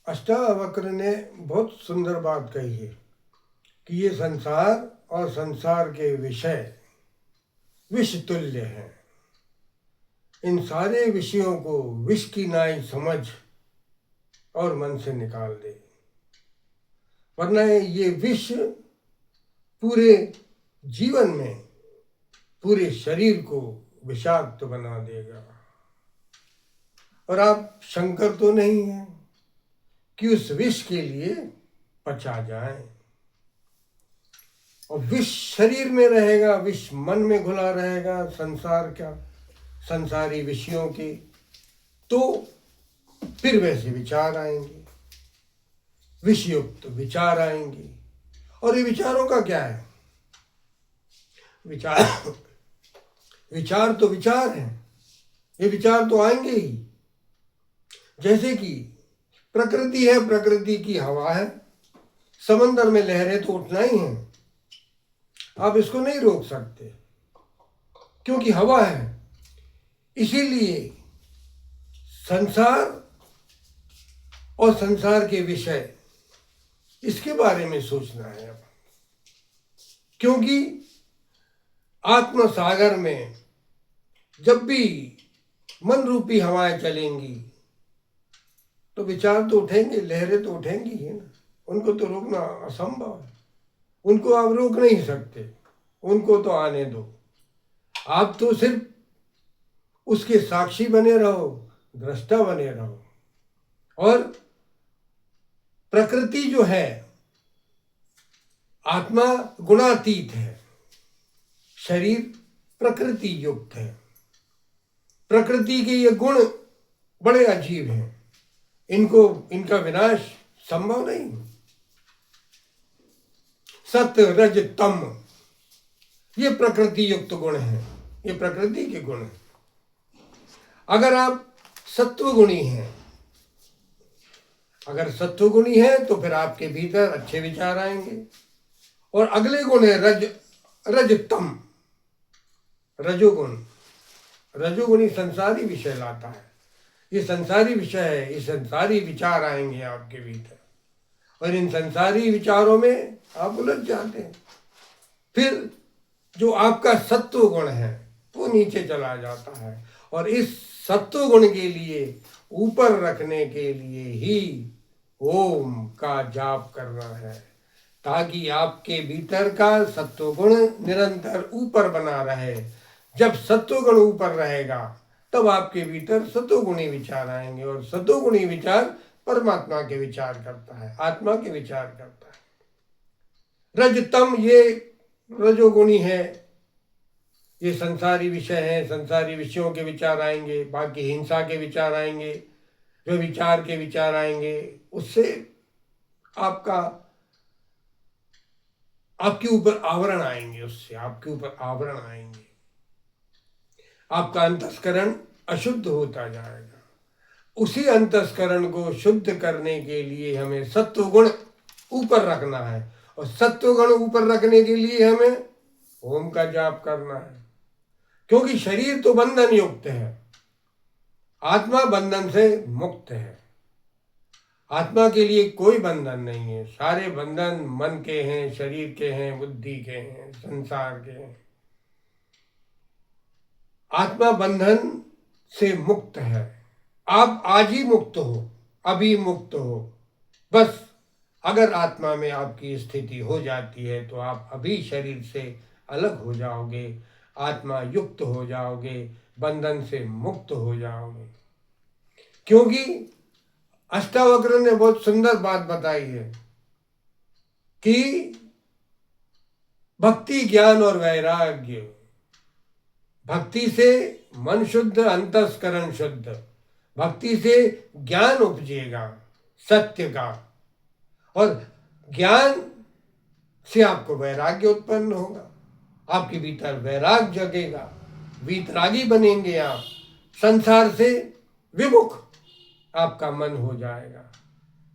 अष्टावक्र ने बहुत सुंदर बात कही है कि ये संसार और संसार के विषय विष तुल्य हैं। इन सारे विषयों को विष की नाई समझ और मन से निकाल दे, वरना ये विष पूरे जीवन में पूरे शरीर को विषाक्त बना देगा। और आप शंकर तो नहीं हैं कि उस विष के लिए पचा जाएं। और विष शरीर में रहेगा, विष मन में घुला रहेगा संसार का, संसारी विषयों के, तो फिर वैसे विचार आएंगे, विषयुक्त विचार आएंगे। और ये विचारों का क्या है? विचार तो विचार है, ये विचार तो आएंगे ही। जैसे कि प्रकृति है, प्रकृति की हवा है, समंदर में लहरें तो उठना ही है, आप इसको नहीं रोक सकते क्योंकि हवा है। इसीलिए संसार और संसार के विषय, इसके बारे में सोचना है अब, क्योंकि आत्म सागर में जब भी मन रूपी हवाएं चलेंगी तो विचार तो उठेंगे, लहरें तो उठेंगी ही ना। उनको तो रोकना असंभव है, उनको आप रोक नहीं सकते, उनको तो आने दो। आप तो सिर्फ उसके साक्षी बने रहो, दृष्टा बने रहो। और प्रकृति जो है, आत्मा गुणातीत है, शरीर प्रकृति युक्त है। प्रकृति के ये गुण बड़े अजीब हैं, इनका विनाश संभव नहीं। सत्य रज तम, ये प्रकृति युक्त गुण है, ये प्रकृति के गुण हैं। अगर आप सत्वगुणी हैं, अगर सत्वगुणी है तो फिर आपके भीतर अच्छे विचार आएंगे। और अगले गुण है रजतम, रजोगुण। रजोगुणी संसारी विषय लाता है, ये संसारी विषय है, ये संसारी विचार आएंगे आपके भीतर। और इन संसारी विचारों में आप उलझ जाते हैं। फिर जो आपका सत्व गुण है वो नीचे चला जाता है। और इस सत्व गुण के लिए ऊपर रखने के लिए ही ओम का जाप करना है, ताकि आपके भीतर का सत्वगुण निरंतर ऊपर बना रहे। जब सत्वगुण ऊपर रहेगा तब आपके भीतर सत्वगुणी विचार आएंगे, और सत्वगुणी विचार परमात्मा के विचार करता है, आत्मा के विचार करता है। रजतम ये रजोगुणी है, ये संसारी विषय है, संसारी विषयों के विचार आएंगे, बाकी हिंसा के विचार आएंगे, जो विचार के विचार आएंगे उससे आपके ऊपर आवरण आएंगे, उससे आपके ऊपर आवरण आएंगे, आपका अंतस्करण अशुद्ध होता जाएगा। उसी अंतस्करण को शुद्ध करने के लिए हमें सत्वगुण ऊपर रखना है, और सत्वगुण ऊपर रखने के लिए हमें ओम का जाप करना है। क्योंकि शरीर तो बंधन युक्त है, आत्मा बंधन से मुक्त है। आत्मा के लिए कोई बंधन नहीं है, सारे बंधन मन के हैं, शरीर के हैं, बुद्धि के हैं, संसार के हैं। आत्मा बंधन से मुक्त है। आप आज ही मुक्त हो, अभी मुक्त हो। बस अगर आत्मा में आपकी स्थिति हो जाती है तो आप अभी शरीर से अलग हो जाओगे, आत्मा युक्त हो जाओगे, बंधन से मुक्त हो जाओगे। क्योंकि अष्टावक्र ने बहुत सुंदर बात बताई है कि भक्ति, ज्ञान और वैराग्य, भक्ति से मन शुद्ध, अंतस्करण शुद्ध। भक्ति से ज्ञान उपजेगा सत्य का, और ज्ञान से आपको वैराग्य उत्पन्न होगा, आपके भीतर वैराग्य जगेगा, वीतरागी बनेंगे आप, संसार से विमुख आपका मन हो जाएगा।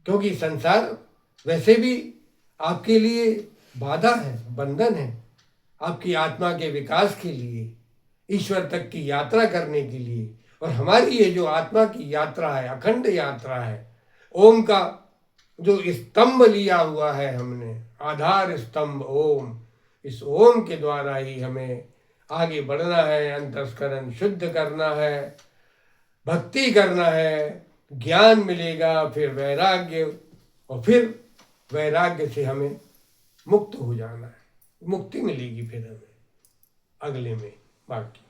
क्योंकि संसार वैसे भी आपके लिए बाधा है, बंधन है, आपकी आत्मा के विकास के लिए, ईश्वर तक की यात्रा करने के लिए। और हमारी ये जो आत्मा की यात्रा है, अखंड यात्रा है, ओम का जो स्तंभ लिया हुआ है हमने, आधार स्तंभ ओम, इस ओम के द्वारा ही हमें आगे बढ़ना है, अंतस्करण शुद्ध करना है, भक्ति करना है, ज्ञान मिलेगा, फिर वैराग्य, और फिर वैराग्य से हमें मुक्त हो जाना है, मुक्ति मिलेगी फिर हमें अगले में बाकी।